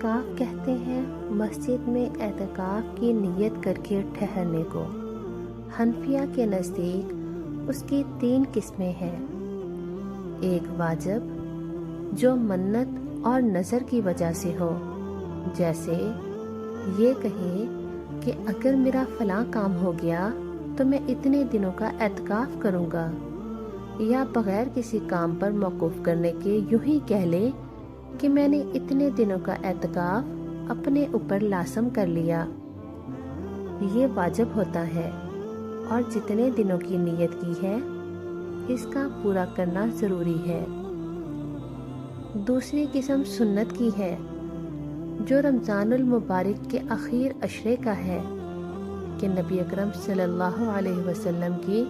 اعتکاف کہتے ہیں مسجد میں اعتکاف کی نیت کر کے ٹھہرنے کو۔ حنفیہ کے نزدیک اس کی 3 قسمیں ہیں۔ ایک واجب جو منت اور نظر کی وجہ سے ہو، جیسے یہ کہے کہ اگر میرا فلاں کام ہو گیا تو میں اتنے دنوں کا اعتکاف کروں گا، یا بغیر کسی کام پر موقوف کرنے کے یوں ہی کہہ لے کہ میں نے اتنے دنوں کا اعتکاف اپنے اوپر لازم کر لیا، یہ واجب ہوتا ہے اور جتنے دنوں کی نیت کی ہے اس کا پورا کرنا ضروری ہے۔ دوسری قسم سنت کی ہے، جو رمضان المبارک کے آخر عشرے کا ہے کہ نبی اکرم صلی اللہ علیہ وسلم کی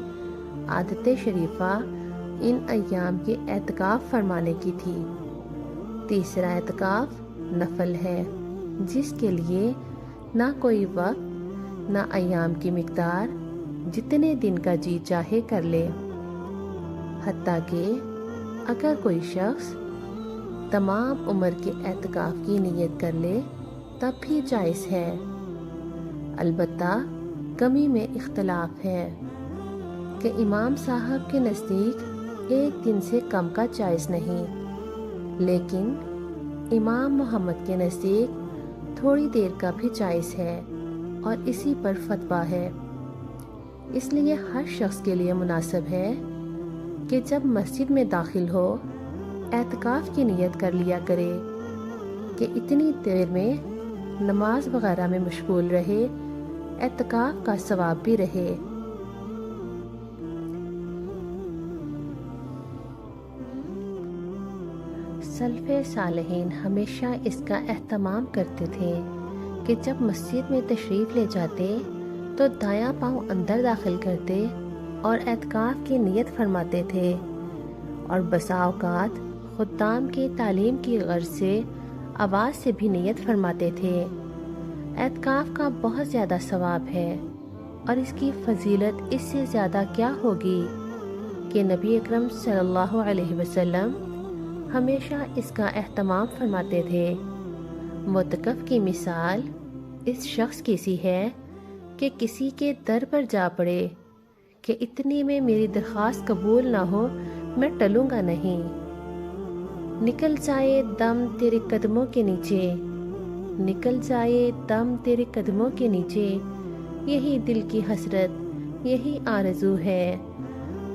عادت شریفہ ان ایام کے اعتکاف فرمانے کی تھی۔ تیسرا اعتکاف نفل ہے، جس کے لیے نہ کوئی وقت نہ ایام کی مقدار، جتنے دن کا جی چاہے کر لے، حتیٰ کہ اگر کوئی شخص تمام عمر کے اعتکاف کی نیت کر لے تب بھی جائز ہے۔ البتہ کمی میں اختلاف ہے کہ امام صاحب کے نزدیک 1 دن سے کم کا جائز نہیں، لیکن امام محمد کے نزدیک تھوڑی دیر کا بھی جائز ہے اور اسی پر فتویٰ ہے۔ اس لیے ہر شخص کے لیے مناسب ہے کہ جب مسجد میں داخل ہو اعتکاف کی نیت کر لیا کرے کہ اتنی دیر میں نماز وغیرہ میں مشغول رہے، اعتکاف کا ثواب بھی رہے۔ سلف صالحین ہمیشہ اس کا اہتمام کرتے تھے کہ جب مسجد میں تشریف لے جاتے تو دایاں پاؤں اندر داخل کرتے اور اعتکاف کی نیت فرماتے تھے، اور بسا اوقات خدام کی تعلیم کی غرض سے آواز سے بھی نیت فرماتے تھے۔ اعتکاف کا بہت زیادہ ثواب ہے اور اس کی فضیلت اس سے زیادہ کیا ہوگی کہ نبی اکرم صلی اللہ علیہ وسلم ہمیشہ اس کا اہتمام فرماتے تھے۔ معتکف کی مثال اس شخص کی سی ہے کہ کسی کے در پر جا پڑے کہ اتنی میں میری درخواست قبول نہ ہو میں ٹلوں گا نہیں، نکل جائے دم تیرے قدموں کے نیچے، نکل جائے دم تیرے قدموں کے نیچے، یہی دل کی حسرت یہی آرزو ہے۔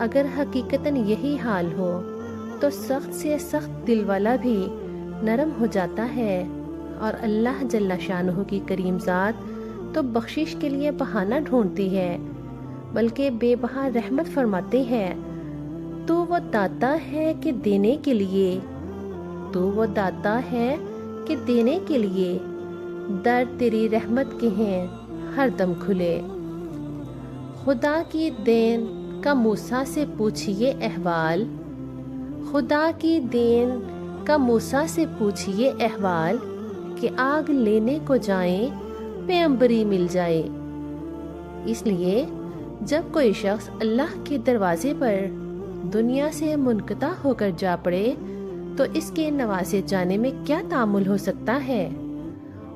اگر حقیقتاً یہی حال ہو تو سخت سے سخت دل والا بھی نرم ہو جاتا ہے، اور اللہ جل شانہ کی کریم ذات تو بخشش کے لیے بہانہ ڈھونڈتی ہے، بلکہ بے بہا رحمت فرماتے ہیں۔ تو وہ داتا ہے کہ دینے کے لیے، تو وہ داتا ہے کہ دینے کے لیے، در تیری رحمت کے ہیں ہر دم کھلے۔ خدا کی دین کا موسیٰ سے پوچھئے احوال، خدا کی دین کا موسیٰ سے پوچھئے احوال، کہ آگ لینے کو جائیں پیغمبری مل جائے۔ اس لیے جب کوئی شخص اللہ کے دروازے پر دنیا سے منقطع ہو کر جا پڑے تو اس کے نوازے جانے میں کیا تعامل ہو سکتا ہے،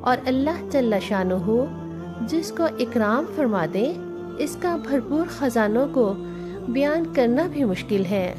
اور اللہ جل شانہ جس کو اکرام فرما دے اس کا بھرپور خزانوں کو بیان کرنا بھی مشکل ہے۔